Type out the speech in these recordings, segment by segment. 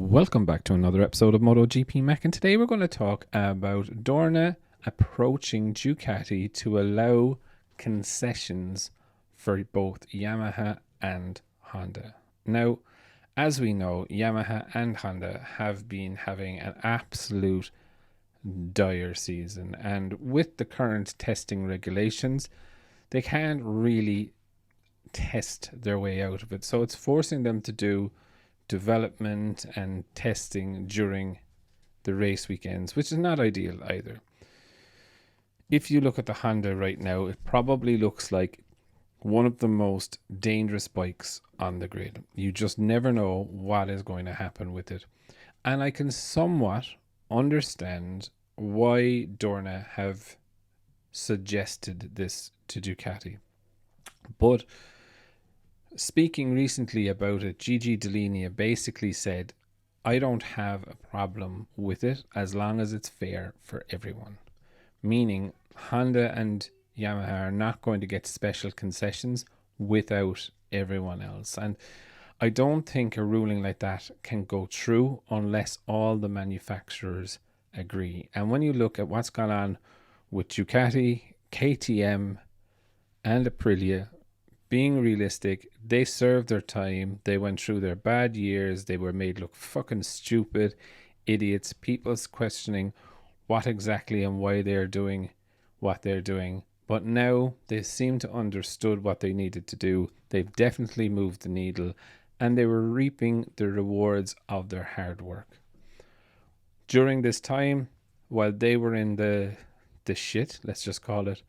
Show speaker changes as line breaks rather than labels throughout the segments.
Welcome back to another episode of Motogp Mac, and today we're going to talk about Dorna approaching Ducati to allow concessions for both Yamaha and Honda. Now, as we know, Yamaha and Honda have been having an absolute dire season, and with the current testing regulations, they can't really test their way out of it. So it's forcing them to do development and testing during the race weekends, which is not ideal either. If you look at the Honda right now, it probably looks like one of the most dangerous bikes on the grid. You just never know what is going to happen with it. And I can somewhat understand why Dorna have suggested this to Ducati. But speaking recently about it, Gigi Dall'Igna basically said, I don't have a problem with it as long as it's fair for everyone. Meaning, Honda and Yamaha are not going to get special concessions without everyone else. And I don't think a ruling like that can go through unless all the manufacturers agree. And when you look at what's gone on with Ducati, KTM, and Aprilia, being realistic, they served their time. They went through their bad years. They were made look fucking stupid, idiots. People's questioning what exactly and why they're doing what they're doing. But now they seem to understood what they needed to do. They've definitely moved the needle, and they were reaping the rewards of their hard work. During this time, while they were in the shit, let's just call it,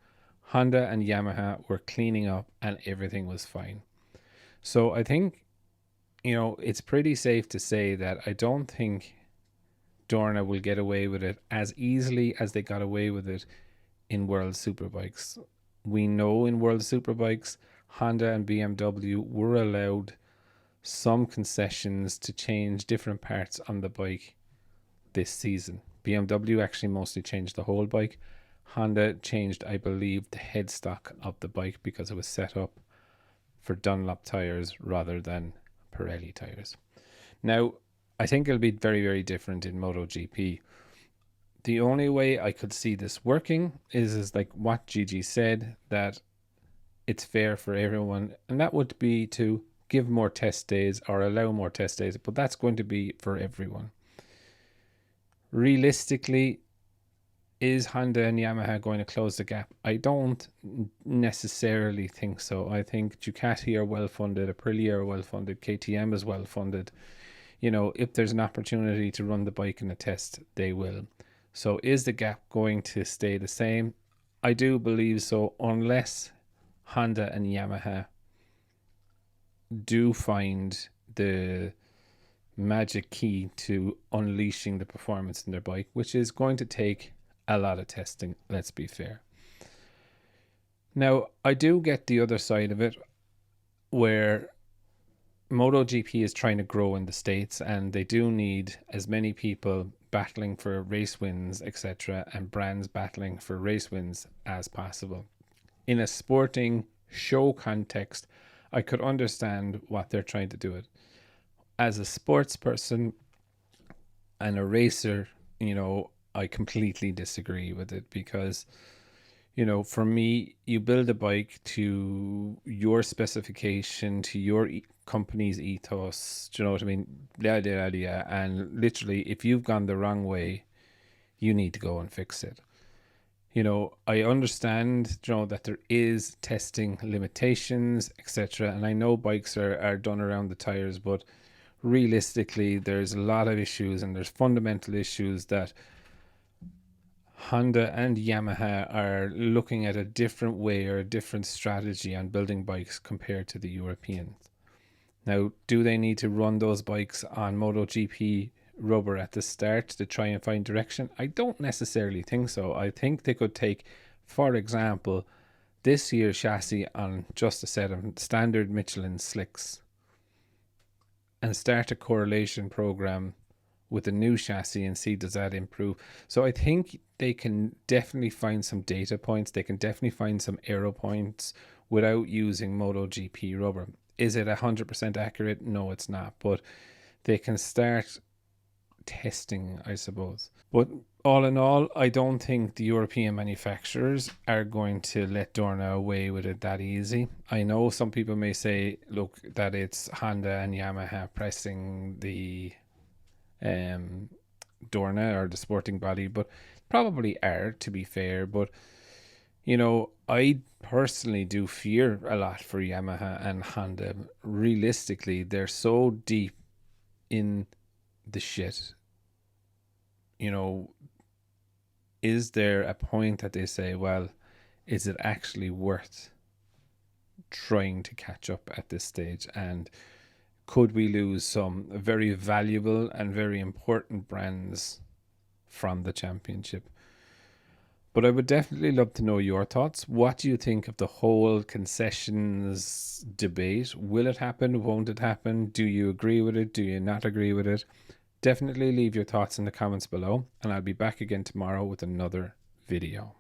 Honda and Yamaha were cleaning up and everything was fine. So I think, it's pretty safe to say that I don't think Dorna will get away with it as easily as they got away with it in World Superbikes. We know in World Superbikes, Honda and BMW were allowed some concessions to change different parts on the bike this season. BMW actually mostly changed the whole bike. Honda changed, I believe, the headstock of the bike because it was set up for Dunlop tires rather than Pirelli tires. Now, I think it'll be very, very different in MotoGP. The only way I could see this working is like what Gigi said, that it's fair for everyone, and that would be to give more test days or allow more test days, but that's going to be for everyone. Realistically, is Honda and Yamaha going to close the gap? I don't necessarily think so. I think Ducati are well funded, Aprilia are well funded, KTM is well funded. If there's an opportunity to run the bike in a test, they will. So is the gap going to stay the same? I do believe so, unless Honda and Yamaha do find the magic key to unleashing the performance in their bike, which is going to take a lot of testing, let's be fair. Now, I do get the other side of it, where MotoGP is trying to grow in the States, and they do need as many people battling for race wins, etc., and brands battling for race wins as possible. In a sporting show context, I could understand what they're trying to do it. As a sports person and a racer, I completely disagree with it because, for me, you build a bike to your specification, to your company's ethos. Do you know what I mean? And literally, if you've gone the wrong way, you need to go and fix it. I understand, that there is testing limitations, etc. And I know bikes are done around the tires, but realistically, there's a lot of issues, and there's fundamental issues that Honda and Yamaha are looking at a different way or a different strategy on building bikes compared to the Europeans. Now, do they need to run those bikes on MotoGP rubber at the start to try and find direction? I don't necessarily think so. I think they could take, for example, this year's chassis on just a set of standard Michelin slicks and start a correlation program with a new chassis and see does that improve. So I think they can definitely find some data points. They can definitely find some error points without using MotoGP rubber. Is it 100% accurate? No, it's not. But they can start testing, I suppose. But all in all, I don't think the European manufacturers are going to let Dorna away with it that easy. I know some people may say, look, that it's Honda and Yamaha pressing the Dorna or the sporting body, but probably are, to be fair. But I personally do fear a lot for Yamaha and Honda. Realistically, they're so deep in the shit. Is there a point that they say, well, is it actually worth trying to catch up at this stage? And could we lose some very valuable and very important brands from the championship? But I would definitely love to know your thoughts. What do you think of the whole concessions debate? Will it happen? Won't it happen? Do you agree with it? Do you not agree with it? Definitely leave your thoughts in the comments below, and I'll be back again tomorrow with another video.